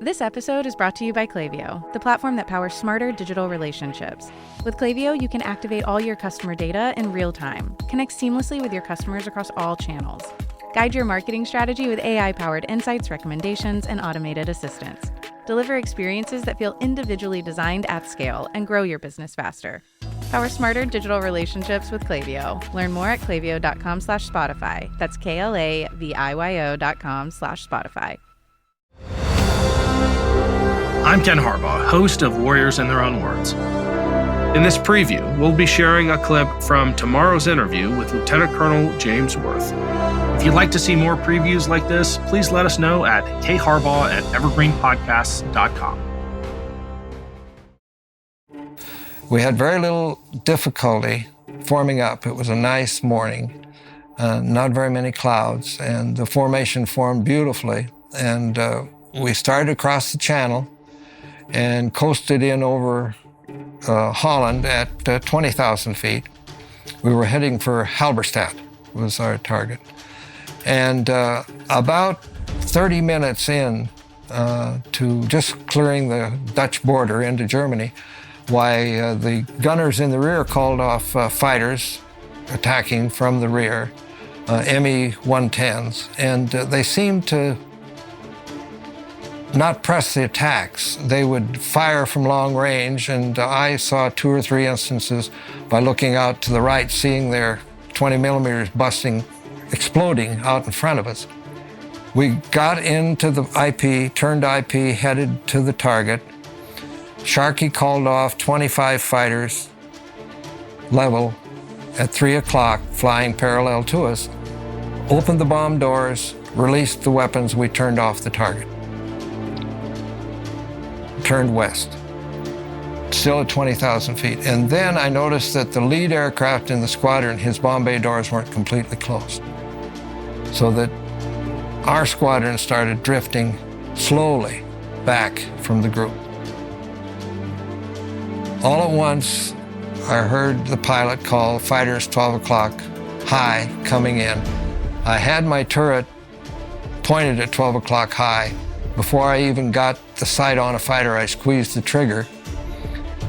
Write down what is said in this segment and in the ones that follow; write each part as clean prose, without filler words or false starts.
This episode is brought to you by Klaviyo, the platform that powers smarter digital relationships. With Klaviyo, you can activate all your customer data in real time, connect seamlessly with your customers across all channels, guide your marketing strategy with AI-powered insights, recommendations, and automated assistance, deliver experiences that feel individually designed at scale, and grow your business faster. Power smarter digital relationships with Klaviyo. Learn more at klaviyo.com/Spotify. That's KLAVIYO.com/Spotify. I'm Ken Harbaugh, host of Warriors in Their Own Words. In this preview, we'll be sharing a clip from tomorrow's interview with Lt Col James Wirth. If you'd like to see more previews like this, please let us know at kharbaugh@evergreenpodcasts.com. We had very little difficulty forming up. It was a nice morning, not very many clouds, and the formation formed beautifully. And we started across the channel and coasted in over Holland at 20,000 feet. We were heading for Halberstadt, was our target. And about 30 minutes in to just clearing the Dutch border into Germany, why the gunners in the rear called off fighters attacking from the rear, Me-110s, and they seemed to not press the attacks. They would fire from long range, and I saw 2 or 3 instances by looking out to the right, seeing their 20 millimeters exploding out in front of us. We got into the IP, turned IP, headed to the target. Sharkey called off 25 fighters level at 3 o'clock, flying parallel to us, opened the bomb doors, released the weapons, we turned off the target. Turned west, still at 20,000 feet. And then I noticed that the lead aircraft in the squadron, his bomb bay doors weren't completely closed. So that our squadron started drifting slowly back from the group. All at once, I heard the pilot call fighters 12 o'clock high coming in. I had my turret pointed at 12 o'clock high. Before I even got the sight on a fighter, I squeezed the trigger,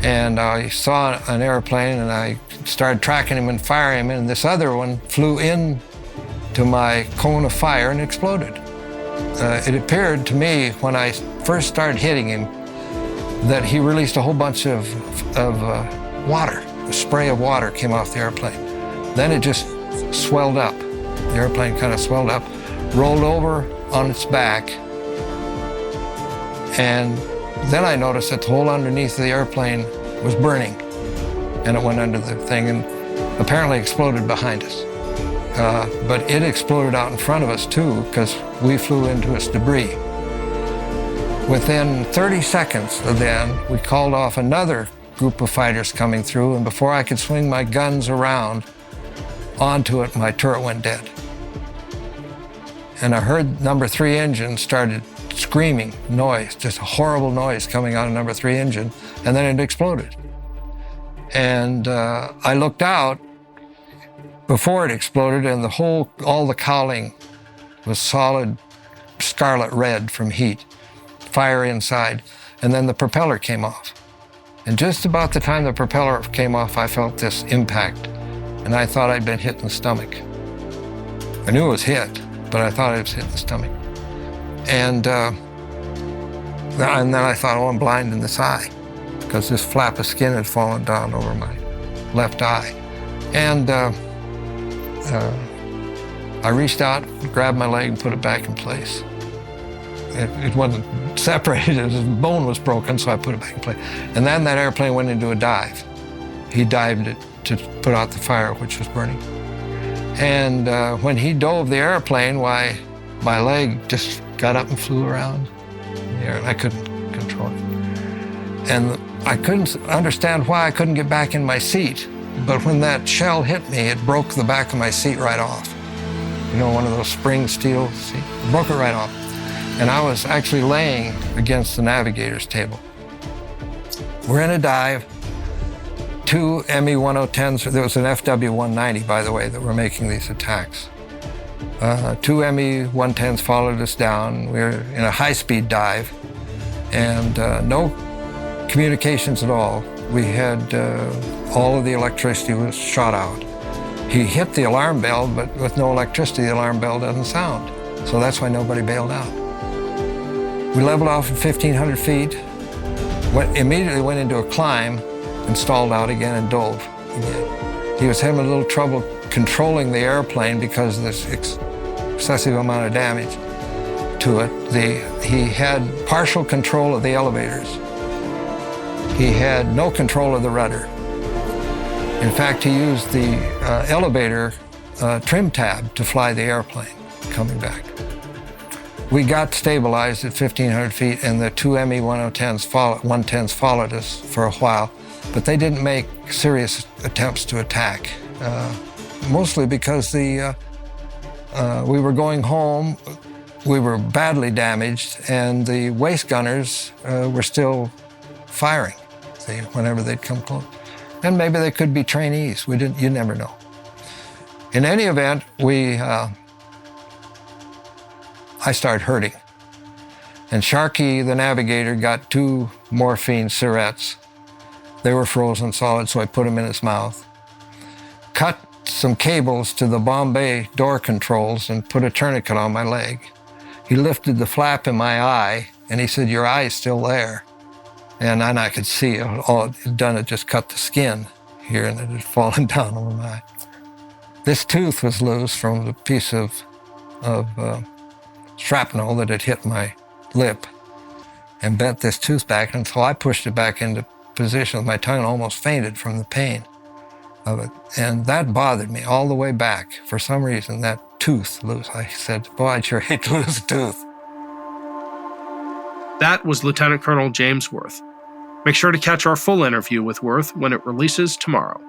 and I saw an airplane, and I started tracking him and firing him, and this other one flew in to my cone of fire and exploded. It appeared to me when I first started hitting him that he released a whole bunch of water. A spray of water came off the airplane. Then it just swelled up. The airplane kind of swelled up, rolled over on its back, and then I noticed that the hole underneath the airplane was burning, and it went under the thing and apparently exploded behind us. But it exploded out in front of us too, because we flew into its debris. Within 30 seconds of then, we called off another group of fighters coming through, and before I could swing my guns around onto it, my turret went dead. And I heard number 3 engine started screaming noise, just a horrible noise coming out of number 3 engine, and then it exploded. And I looked out before it exploded, and all the cowling was solid scarlet red from heat, fire inside, and then the propeller came off. And just about the time the propeller came off, I felt this impact, and I thought I'd been hit in the stomach. I knew it was hit, but I thought I was hit in the stomach. And then I thought, oh, I'm blind in this eye, because this flap of skin had fallen down over my left eye. And I reached out, grabbed my leg, and put it back in place. It wasn't separated, his bone was broken, so I put it back in place. And then that airplane went into a dive. He dived it to put out the fire, which was burning. And when he dove the airplane, why, my leg just got up and flew around in the air, and I couldn't control it. And I couldn't understand why I couldn't get back in my seat. But when that shell hit me, it broke the back of my seat right off. You know, one of those spring steel seats. It broke it right off. And I was actually laying against the navigator's table. We're in a dive. 2 Me-110s, there was an FW-190, by the way, that were making these attacks. 2 Me-110s followed us down. We were in a high-speed dive. and no communications at all. We had all of the electricity was shot out. He hit the alarm bell, but with no electricity, the alarm bell doesn't sound. So that's why nobody bailed out. We leveled off at 1,500 feet, immediately went into a climb, and stalled out again and dove again. He was having a little trouble controlling the airplane because of this excessive amount of damage to it. He had partial control of the elevators. He had no control of the rudder. In fact, he used the elevator trim tab to fly the airplane coming back. We got stabilized at 1,500 feet, and the two ME-110s followed us for a while, but they didn't make serious attempts to attack, mostly because we were going home, we were badly damaged, and the waist gunners were still firing whenever they'd come close. And maybe they could be trainees. You never know. In any event, I started hurting. And Sharkey, the navigator, got 2 morphine syrettes. They were frozen solid, so I put them in his mouth. Cut some cables to the Bombay door controls and put a tourniquet on my leg. He lifted the flap in my eye, and he said, "Your eye's still there." And then I could see all it had done, it just cut the skin here, and it had fallen down over my eye. This tooth was loose from the piece of shrapnel that had hit my lip and bent this tooth back, and so I pushed it back into position. My tongue almost fainted from the pain of it. And that bothered me all the way back. For some reason, that tooth loose. I said, boy, I'd sure hate to lose a tooth. That was Lieutenant Colonel James Wirth. Make sure to catch our full interview with Wirth when it releases tomorrow.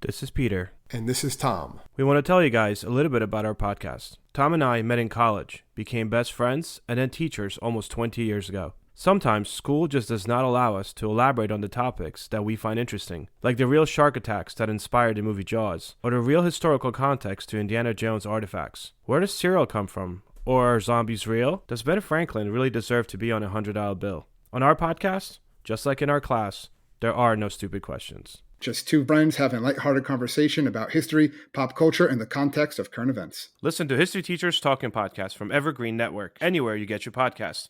This is Peter. And this is Tom. We want to tell you guys a little bit about our podcast. Tom and I met in college, became best friends, and then teachers almost 20 years ago. Sometimes school just does not allow us to elaborate on the topics that we find interesting, like the real shark attacks that inspired the movie Jaws, or the real historical context to Indiana Jones artifacts. Where does cereal come from? Or are zombies real? Does Ben Franklin really deserve to be on a $100 bill? On our podcast, just like in our class, there are no stupid questions. Just two friends having a lighthearted conversation about history, pop culture, and the context of current events. Listen to History Teachers Talking Podcast from Evergreen Network, anywhere you get your podcasts.